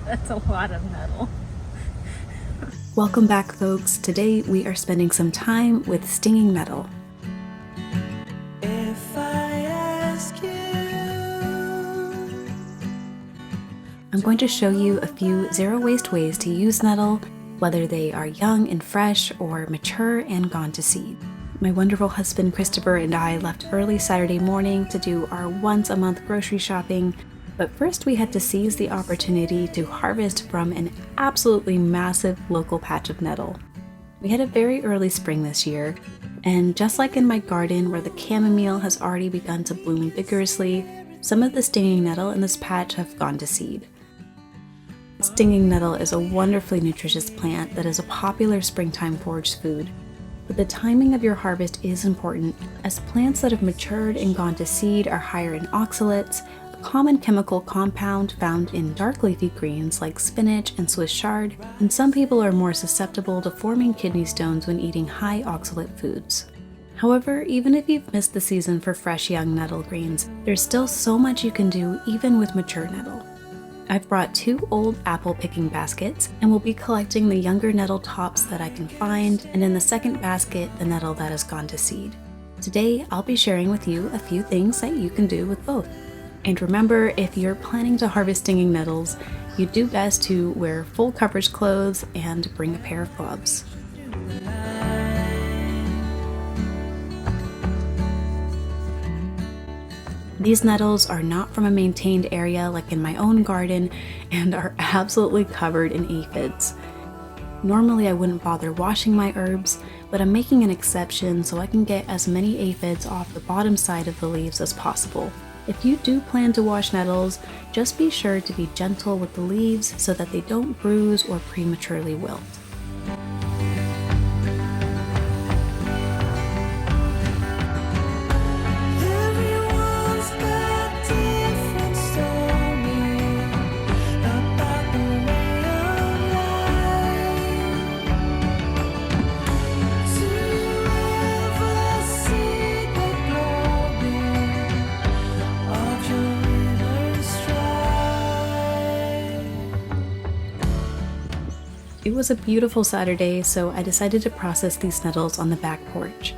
That's a lot of nettle. Welcome back, folks. Today we are spending some time with stinging nettle. If I ask you, I'm going to show you a few zero-waste ways to use nettle, whether they are young and fresh or mature and gone to seed. My wonderful husband Christopher and I left early Saturday morning to do our once-a-month grocery shopping, but first we had to seize the opportunity to harvest from an absolutely massive local patch of nettle. We had a very early spring this year, and just like in my garden where the chamomile has already begun to bloom vigorously, some of the stinging nettle in this patch have gone to seed. Stinging nettle is a wonderfully nutritious plant that is a popular springtime forage food, but the timing of your harvest is important, as plants that have matured and gone to seed are higher in oxalates, a common chemical compound found in dark leafy greens like spinach and Swiss chard, and some people are more susceptible to forming kidney stones when eating high oxalate foods. However, even if you've missed the season for fresh young nettle greens, there's still so much you can do even with mature nettle. I've brought 2 old apple picking baskets and will be collecting the younger nettle tops that I can find, and in the second basket, the nettle that has gone to seed. Today, I'll be sharing with you a few things that you can do with both. And remember, if you're planning to harvest stinging nettles, you do best to wear full coverage clothes and bring a pair of gloves. These nettles are not from a maintained area like in my own garden and are absolutely covered in aphids. Normally I wouldn't bother washing my herbs, but I'm making an exception so I can get as many aphids off the bottom side of the leaves as possible. If you do plan to wash nettles, just be sure to be gentle with the leaves so that they don't bruise or prematurely wilt. everyone's got different story about the way of life. To ever see the glory of your river's strife. It was a beautiful Saturday, so I decided to process these nettles on the back porch.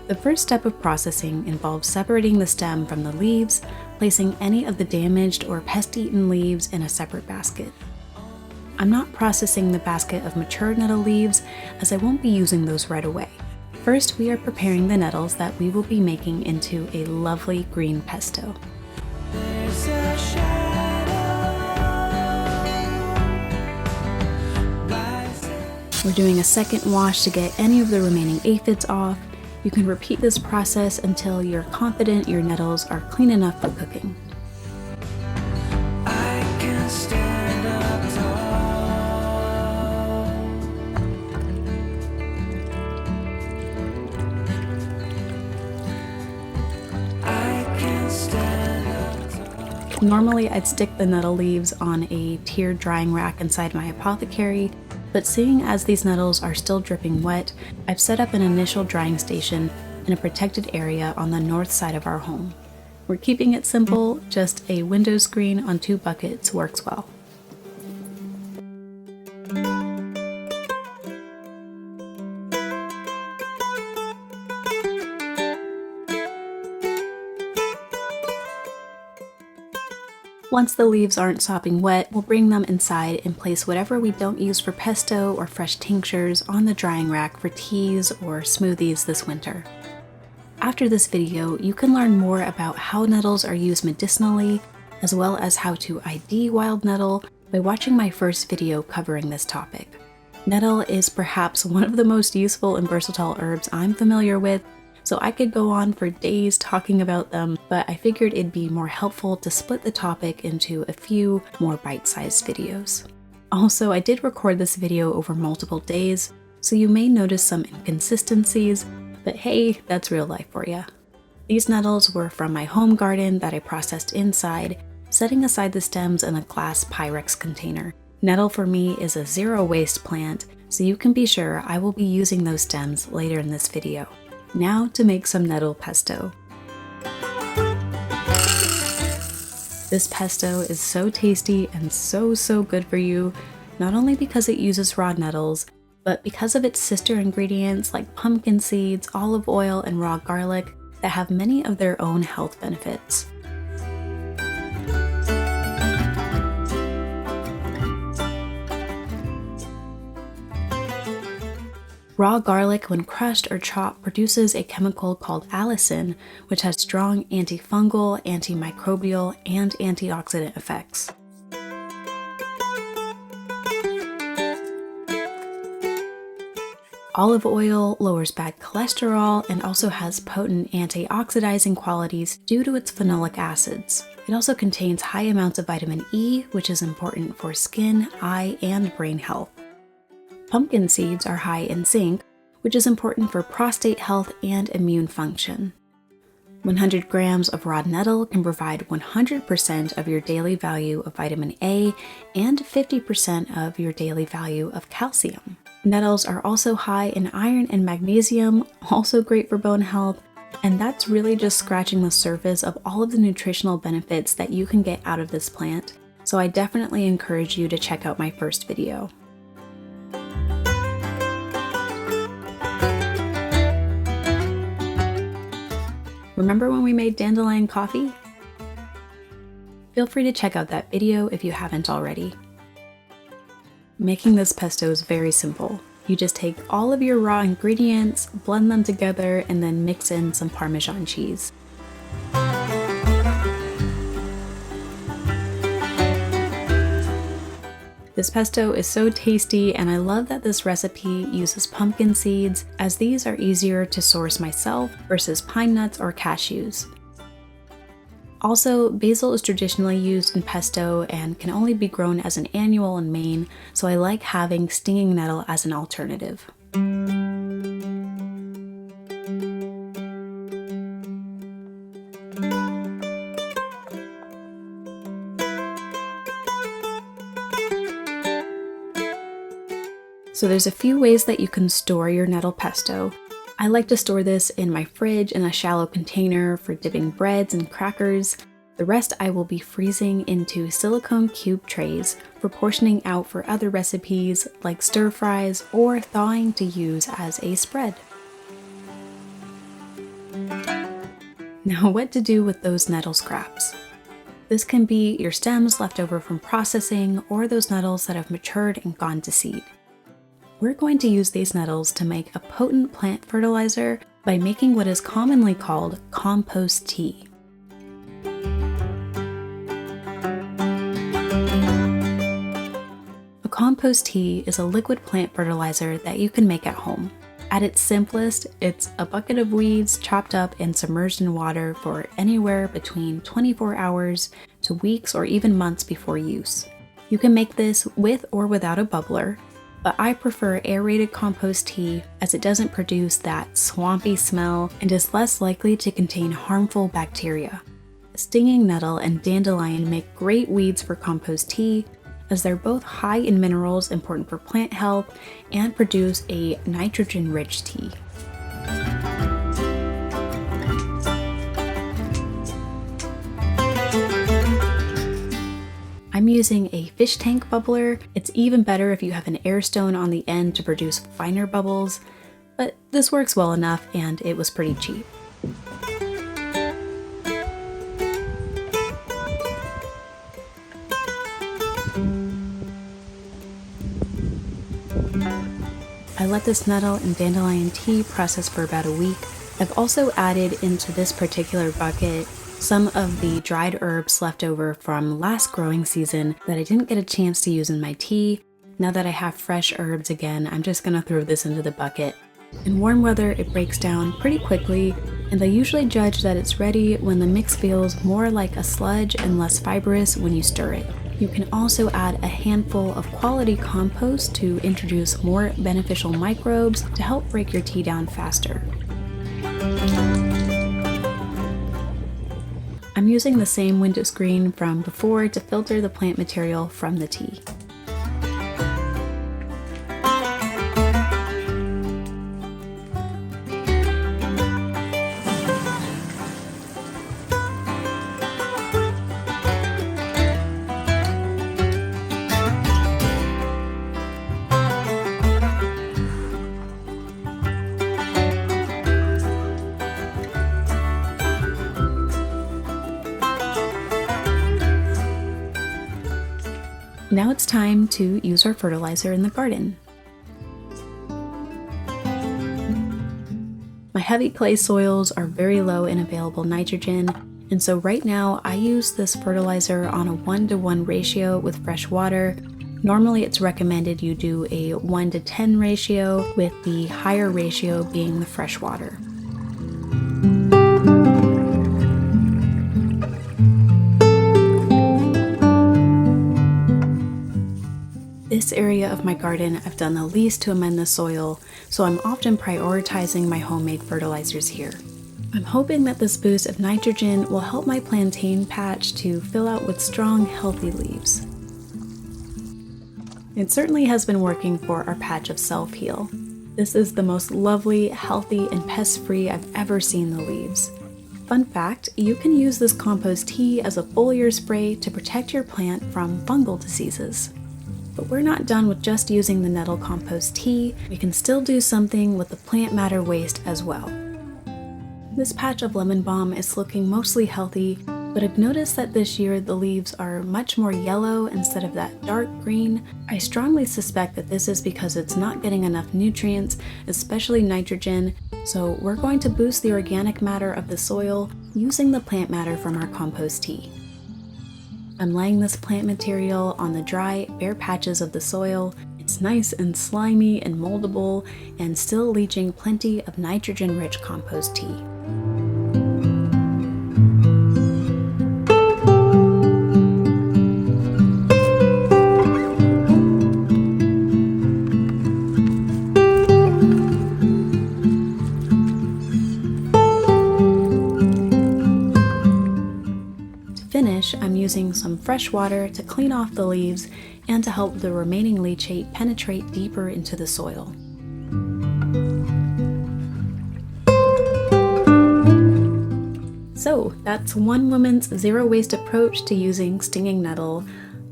The first step of processing involves separating the stem from the leaves, placing any of the damaged or pest-eaten leaves in a separate basket. I'm not processing the basket of mature nettle leaves, as I won't be using those right away. First, we are preparing the nettles that we will be making into a lovely green pesto. There's a shadow rising. We're doing a second wash to get any of the remaining aphids off. You can repeat this process until you're confident your nettles are clean enough for cooking. I can stand up tall. I can stand up tall. Normally, I'd stick the nettle leaves on a tiered drying rack inside my apothecary, but seeing as these nettles are still dripping wet, I've set up an initial drying station in a protected area on the north side of our home. We're keeping it simple, just a window screen on 2 buckets works well. Once the leaves aren't sopping wet, we'll bring them inside and place whatever we don't use for pesto or fresh tinctures on the drying rack for teas or smoothies this winter. After this video, you can learn more about how nettles are used medicinally, as well as how to ID wild nettle by watching my first video covering this topic. Nettle is perhaps one of the most useful and versatile herbs I'm familiar with, so I could go on for days talking about them, but I figured it'd be more helpful to split the topic into a few more bite-sized videos. Also, I did record this video over multiple days, so you may notice some inconsistencies, but hey, that's real life for ya. These nettles were from my home garden that I processed inside, setting aside the stems in a glass Pyrex container. Nettle for me is a zero-waste plant, so you can be sure I will be using those stems later in this video. Now to make some nettle pesto. This pesto is so tasty and so good for you, not only because it uses raw nettles, but because of its sister ingredients like pumpkin seeds, olive oil, and raw garlic that have many of their own health benefits. Raw garlic, when crushed or chopped, produces a chemical called allicin, which has strong antifungal, antimicrobial, and antioxidant effects. Olive oil lowers bad cholesterol and also has potent antioxidizing qualities due to its phenolic acids. It also contains high amounts of vitamin E, which is important for skin, eye, and brain health. Pumpkin seeds are high in zinc, which is important for prostate health and immune function. 100 grams of raw nettle can provide 100% of your daily value of vitamin A and 50% of your daily value of calcium. Nettles are also high in iron and magnesium, also great for bone health, and that's really just scratching the surface of all of the nutritional benefits that you can get out of this plant, so I definitely encourage you to check out my first video. Remember when we made dandelion coffee? Feel free to check out that video if you haven't already. Making this pesto is very simple. You just take all of your raw ingredients, blend them together, and then mix in some Parmesan cheese. This pesto is so tasty, and I love that this recipe uses pumpkin seeds, as these are easier to source myself versus pine nuts or cashews. Also, basil is traditionally used in pesto and can only be grown as an annual in Maine, so I like having stinging nettle as an alternative. So there's a few ways that you can store your nettle pesto. I like to store this in my fridge in a shallow container for dipping breads and crackers. The rest I will be freezing into silicone cube trays for portioning out for other recipes like stir fries or thawing to use as a spread. Now, what to do with those nettle scraps? This can be your stems left over from processing or those nettles that have matured and gone to seed. We're going to use these nettles to make a potent plant fertilizer by making what is commonly called compost tea. A compost tea is a liquid plant fertilizer that you can make at home. At its simplest, it's a bucket of weeds chopped up and submerged in water for anywhere between 24 hours to weeks or even months before use. You can make this with or without a bubbler, but I prefer aerated compost tea as it doesn't produce that swampy smell and is less likely to contain harmful bacteria. Stinging nettle and dandelion make great weeds for compost tea, as they're both high in minerals important for plant health and produce a nitrogen-rich tea. I'm using a fish tank bubbler. It's even better if you have an air stone on the end to produce finer bubbles, but this works well enough and it was pretty cheap. I let this nettle and dandelion tea process for about a week. I've also added into this particular bucket some of the dried herbs left over from last growing season that I didn't get a chance to use in my tea. Now that I have fresh herbs again, I'm just gonna throw this into the bucket. In warm weather, it breaks down pretty quickly, and I usually judge that it's ready when the mix feels more like a sludge and less fibrous when you stir it. You can also add a handful of quality compost to introduce more beneficial microbes to help break your tea down faster. I'm using the same window screen from before to filter the plant material from the tea. Now it's time to use our fertilizer in the garden. My heavy clay soils are very low in available nitrogen, and so right now I use this fertilizer on a 1-to-1 ratio with fresh water. Normally it's recommended you do a 1-to-10 ratio, with the higher ratio being the fresh water. This area of my garden I've done the least to amend the soil, so I'm often prioritizing my homemade fertilizers here. I'm hoping that this boost of nitrogen will help my plantain patch to fill out with strong, healthy leaves. It certainly has been working for our patch of self-heal. This is the most lovely, healthy, and pest-free I've ever seen the leaves. Fun fact, you can use this compost tea as a foliar spray to protect your plant from fungal diseases. But we're not done with just using the Nettle compost tea. We can still do something with the plant matter waste as well. This patch of lemon balm is looking mostly healthy, but I've noticed that this year the leaves are much more yellow instead of that dark green. I strongly suspect that this is because it's not getting enough nutrients, especially nitrogen, so we're going to boost the organic matter of the soil using the plant matter from our compost tea. I'm laying this plant material on the dry, bare patches of the soil. It's nice and slimy and moldable, and still leaching plenty of nitrogen-rich compost tea. I'm using some fresh water to clean off the leaves and to help the remaining leachate penetrate deeper into the soil. So that's one woman's zero waste approach to using stinging nettle.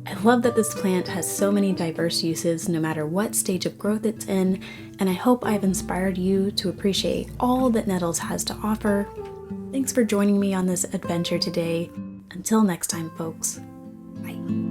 I love that this plant has so many diverse uses no matter what stage of growth it's in, and I hope I've inspired you to appreciate all that Nettles has to offer. Thanks for joining me on this adventure today. Until next time, folks. Bye.